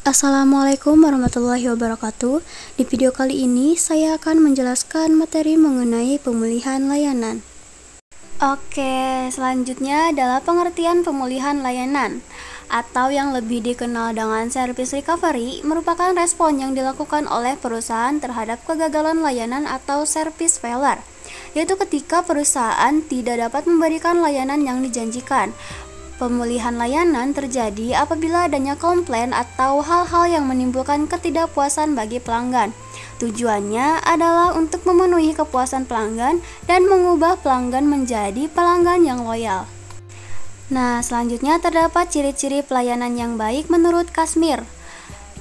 Assalamualaikum warahmatullahi wabarakatuh. Di video kali ini saya akan menjelaskan materi mengenai pemulihan layanan. Oke, selanjutnya adalah pengertian pemulihan layanan atau yang lebih dikenal dengan service recovery, merupakan respon yang dilakukan oleh perusahaan terhadap kegagalan layanan atau service failure, yaitu ketika perusahaan tidak dapat memberikan layanan yang dijanjikan. Pemulihan layanan terjadi apabila adanya komplain atau hal-hal yang menimbulkan ketidakpuasan bagi pelanggan. Tujuannya adalah untuk memenuhi kepuasan pelanggan dan mengubah pelanggan menjadi pelanggan yang loyal. Nah, selanjutnya terdapat ciri-ciri pelayanan yang baik menurut Kashmir.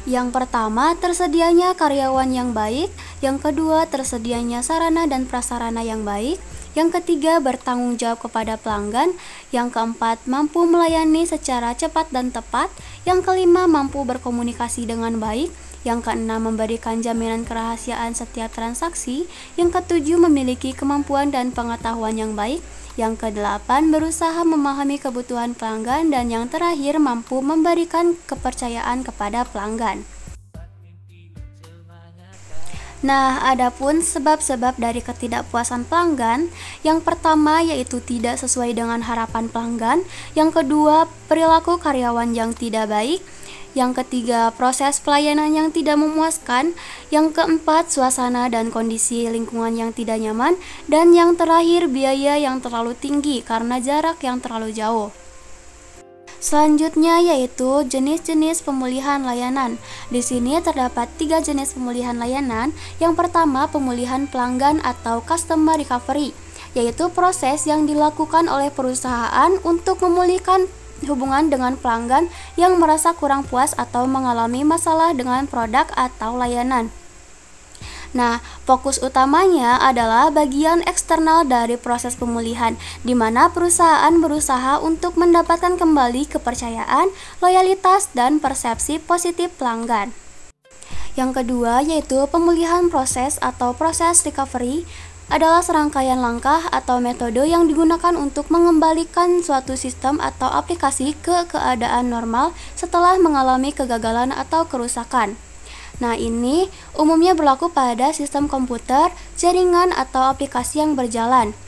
Yang pertama, tersedianya karyawan yang baik. Yang kedua, tersedianya sarana dan prasarana yang baik. Yang ketiga, bertanggung jawab kepada pelanggan. Yang keempat, mampu melayani secara cepat dan tepat. Yang kelima, mampu berkomunikasi dengan baik. Yang keenam, memberikan jaminan kerahasiaan setiap transaksi. Yang ketujuh, memiliki kemampuan dan pengetahuan yang baik. Yang kedelapan, berusaha memahami kebutuhan pelanggan. Dan yang terakhir, mampu memberikan kepercayaan kepada pelanggan. Nah, adapun sebab-sebab dari ketidakpuasan pelanggan, yang pertama yaitu tidak sesuai dengan harapan pelanggan, yang kedua perilaku karyawan yang tidak baik, yang ketiga proses pelayanan yang tidak memuaskan, yang keempat suasana dan kondisi lingkungan yang tidak nyaman, dan yang terakhir biaya yang terlalu tinggi karena jarak yang terlalu jauh. Selanjutnya yaitu jenis-jenis pemulihan layanan. Di sini terdapat 3 jenis pemulihan layanan. Yang pertama, pemulihan pelanggan atau customer recovery, yaitu proses yang dilakukan oleh perusahaan untuk memulihkan hubungan dengan pelanggan yang merasa kurang puas atau mengalami masalah dengan produk atau layanan. Nah, fokus utamanya adalah bagian eksternal dari proses pemulihan, di mana perusahaan berusaha untuk mendapatkan kembali kepercayaan, loyalitas, dan persepsi positif pelanggan. Yang kedua yaitu pemulihan proses atau proses recovery, adalah serangkaian langkah atau metode yang digunakan untuk mengembalikan suatu sistem atau aplikasi ke keadaan normal setelah mengalami kegagalan atau kerusakan. Nah, ini umumnya berlaku pada sistem komputer, jaringan, atau aplikasi yang berjalan.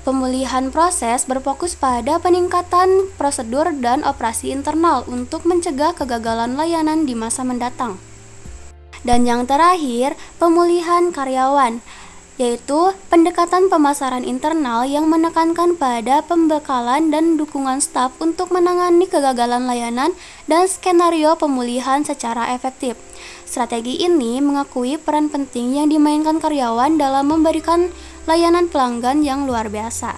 Pemulihan proses berfokus pada peningkatan prosedur dan operasi internal untuk mencegah kegagalan layanan di masa mendatang. Dan yang terakhir, pemulihan karyawan, yaitu pendekatan pemasaran internal yang menekankan pada pembekalan dan dukungan staf untuk menangani kegagalan layanan dan skenario pemulihan secara efektif. Strategi ini mengakui peran penting yang dimainkan karyawan dalam memberikan layanan pelanggan yang luar biasa.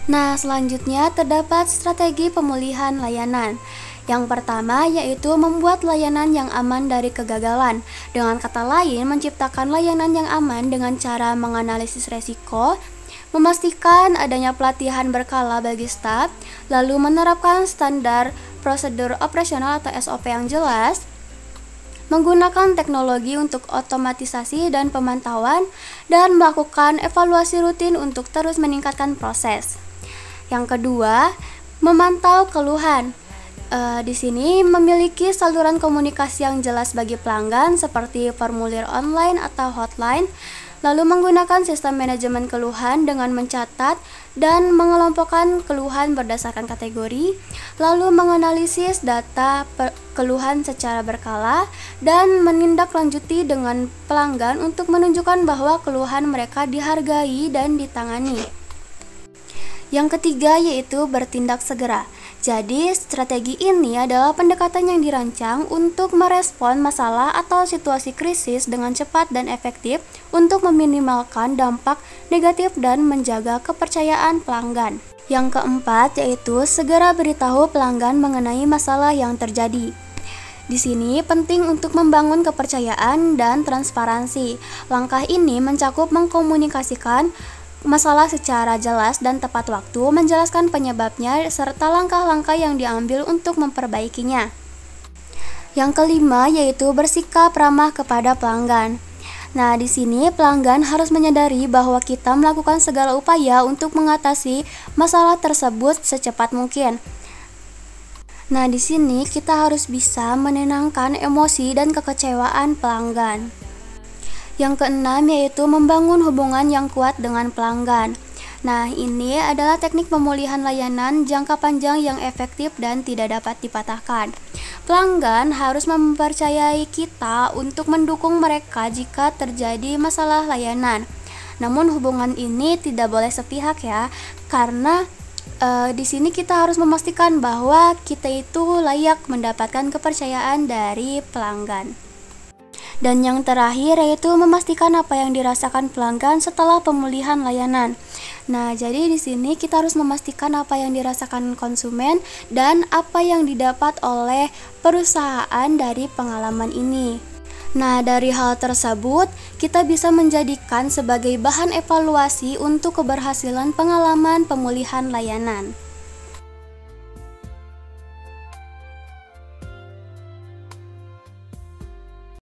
Nah, selanjutnya terdapat strategi pemulihan layanan. Yang pertama yaitu membuat layanan yang aman dari kegagalan. Dengan kata lain, menciptakan layanan yang aman dengan cara menganalisis resiko, memastikan adanya pelatihan berkala bagi staf, lalu menerapkan standar prosedur operasional atau SOP yang jelas, menggunakan teknologi untuk otomatisasi dan pemantauan, dan melakukan evaluasi rutin untuk terus meningkatkan proses. Yang kedua, memantau keluhan. Di sini memiliki saluran komunikasi yang jelas bagi pelanggan seperti formulir online atau hotline, lalu menggunakan sistem manajemen keluhan dengan mencatat dan mengelompokkan keluhan berdasarkan kategori, lalu menganalisis data keluhan secara berkala dan menindaklanjuti dengan pelanggan untuk menunjukkan bahwa keluhan mereka dihargai dan ditangani. Yang ketiga yaitu bertindak segera. Jadi, strategi ini adalah pendekatan yang dirancang untuk merespon masalah atau situasi krisis dengan cepat dan efektif untuk meminimalkan dampak negatif dan menjaga kepercayaan pelanggan. Yang keempat yaitu segera beritahu pelanggan mengenai masalah yang terjadi. Di sini penting untuk membangun kepercayaan dan transparansi. Langkah ini mencakup mengkomunikasikan masalah secara jelas dan tepat waktu, menjelaskan penyebabnya, serta langkah-langkah yang diambil untuk memperbaikinya. Yang kelima yaitu bersikap ramah kepada pelanggan. Nah, di sini pelanggan harus menyadari bahwa kita melakukan segala upaya untuk mengatasi masalah tersebut secepat mungkin. Nah, di sini kita harus bisa menenangkan emosi dan kekecewaan pelanggan. Yang keenam yaitu membangun hubungan yang kuat dengan pelanggan. Nah, ini adalah teknik pemulihan layanan jangka panjang yang efektif dan tidak dapat dipatahkan. Pelanggan harus mempercayai kita untuk mendukung mereka jika terjadi masalah layanan. Namun hubungan ini tidak boleh sepihak ya, karena di sini kita harus memastikan bahwa kita itu layak mendapatkan kepercayaan dari pelanggan. Dan yang terakhir yaitu memastikan apa yang dirasakan pelanggan setelah pemulihan layanan. Nah, jadi di sini kita harus memastikan apa yang dirasakan konsumen dan apa yang didapat oleh perusahaan dari pengalaman ini. Nah, dari hal tersebut, kita bisa menjadikan sebagai bahan evaluasi untuk keberhasilan pengalaman pemulihan layanan.